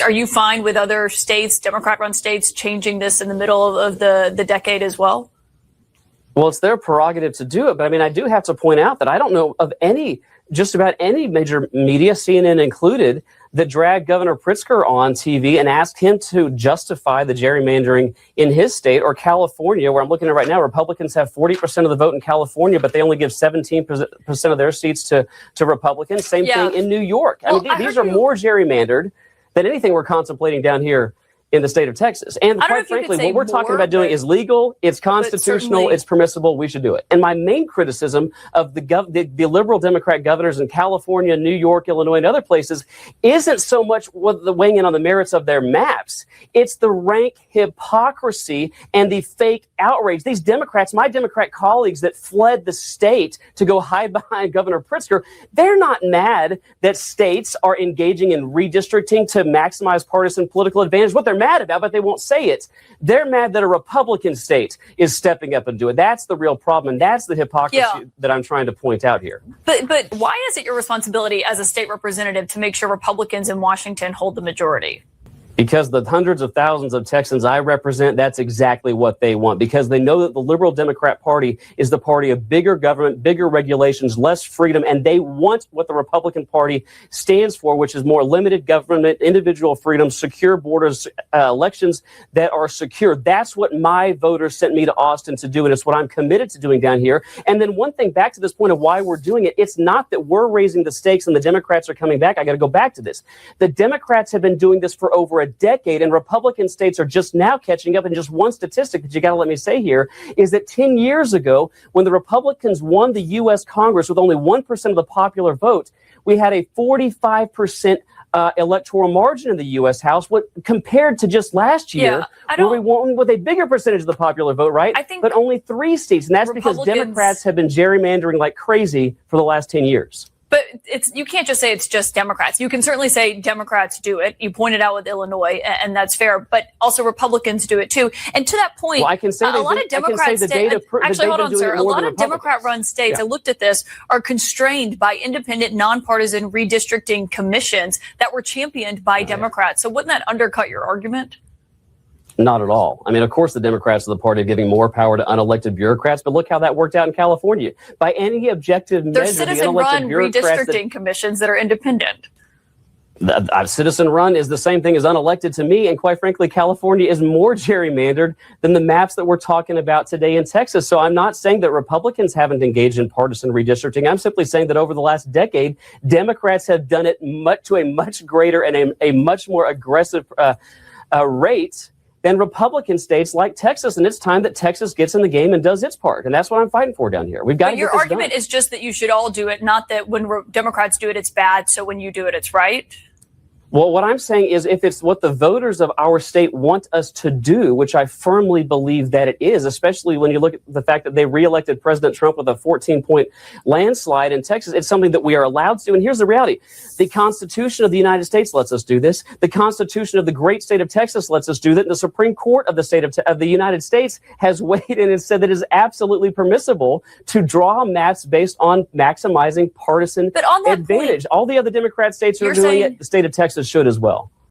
Are you fine with other states, Democrat-run states, changing this in the middle of the decade as well? Well, it's their prerogative to do it. But I mean, I do have to point out that I don't know of just about any major media, CNN included, that dragged Governor Pritzker on TV and asked him to justify the gerrymandering in his state, or California, where I'm looking at right now. Republicans have 40% of the vote in California, but they only give 17% of their seats to Republicans. Same thing in New York. I mean, these are more gerrymandered than anything we're contemplating down here in the state of Texas. And quite frankly, what we're talking about doing is legal, it's constitutional, it's permissible, we should do it. And my main criticism of the liberal Democrat governors in California, New York, Illinois, and other places isn't so much what the weighing in on the merits of their maps. It's the rank hypocrisy and the fake outrage. These Democrats, my Democrat colleagues that fled the state to go hide behind Governor Pritzker, they're not mad that states are engaging in redistricting to maximize partisan political advantage. What they're mad about, but they won't say it. They're mad that a Republican state is stepping up and doing it. That's the real problem, and that's the hypocrisy that I'm trying to point out here. But why is it your responsibility as a state representative to make sure Republicans in Washington hold the majority? Because the hundreds of thousands of Texans I represent, that's exactly what they want. Because they know that the liberal Democrat Party is the party of bigger government, bigger regulations, less freedom, and they want what the Republican Party stands for, which is more limited government, individual freedom, secure borders, elections that are secure. That's what my voters sent me to Austin to do, and it's what I'm committed to doing down here. And then one thing, back to this point of why we're doing it, it's not that we're raising the stakes and the Democrats are coming back. I got to go back to this. The Democrats have been doing this for over a decade, and Republican states are just now catching up. And just one statistic that you got to let me say here is that 10 years ago, when the Republicans won the U.S. Congress with only 1% of the popular vote, we had a 45% electoral margin in the U.S. House, compared to just last year, where we won with a bigger percentage of the popular vote, right? But only 3 seats. And that's because Democrats have been gerrymandering like crazy for the last 10 years. But you can't just say it's just Democrats. You can certainly say Democrats do it. You pointed out with Illinois, and that's fair. But also Republicans do it too. And to that point, I can say a lot of Democrats, actually, hold on, sir. A lot of Democrat-run states, I looked at this, are constrained by independent, nonpartisan redistricting commissions that were championed by Democrats. So wouldn't that undercut your argument? Not at all. I mean, of course, the Democrats are the party of giving more power to unelected bureaucrats, but look how that worked out in California. By any objective measure, there's citizen-run redistricting commissions that are independent. Citizen-run is the same thing as unelected to me, and quite frankly, California is more gerrymandered than the maps that we're talking about today in Texas. So I'm not saying that Republicans haven't engaged in partisan redistricting. I'm simply saying that over the last decade, Democrats have done it to a much greater and a much more aggressive rate than Republican states like Texas. And it's time that Texas gets in the game and does its part. And that's what I'm fighting for down here. We've got to get this done. Your argument is just that you should all do it, not that when Democrats do it, it's bad. So when you do it, it's right. Well, what I'm saying is if it's what the voters of our state want us to do, which I firmly believe that it is, especially when you look at the fact that they reelected President Trump with a 14-point landslide in Texas, it's something that we are allowed to do. And here's the reality. The Constitution of the United States lets us do this. The Constitution of the great state of Texas lets us do that. And the Supreme Court of the state of the United States has weighed in and said that it is absolutely permissible to draw maps based on maximizing partisan advantage. All the other Democrat states are doing it. The state of Texas should as well.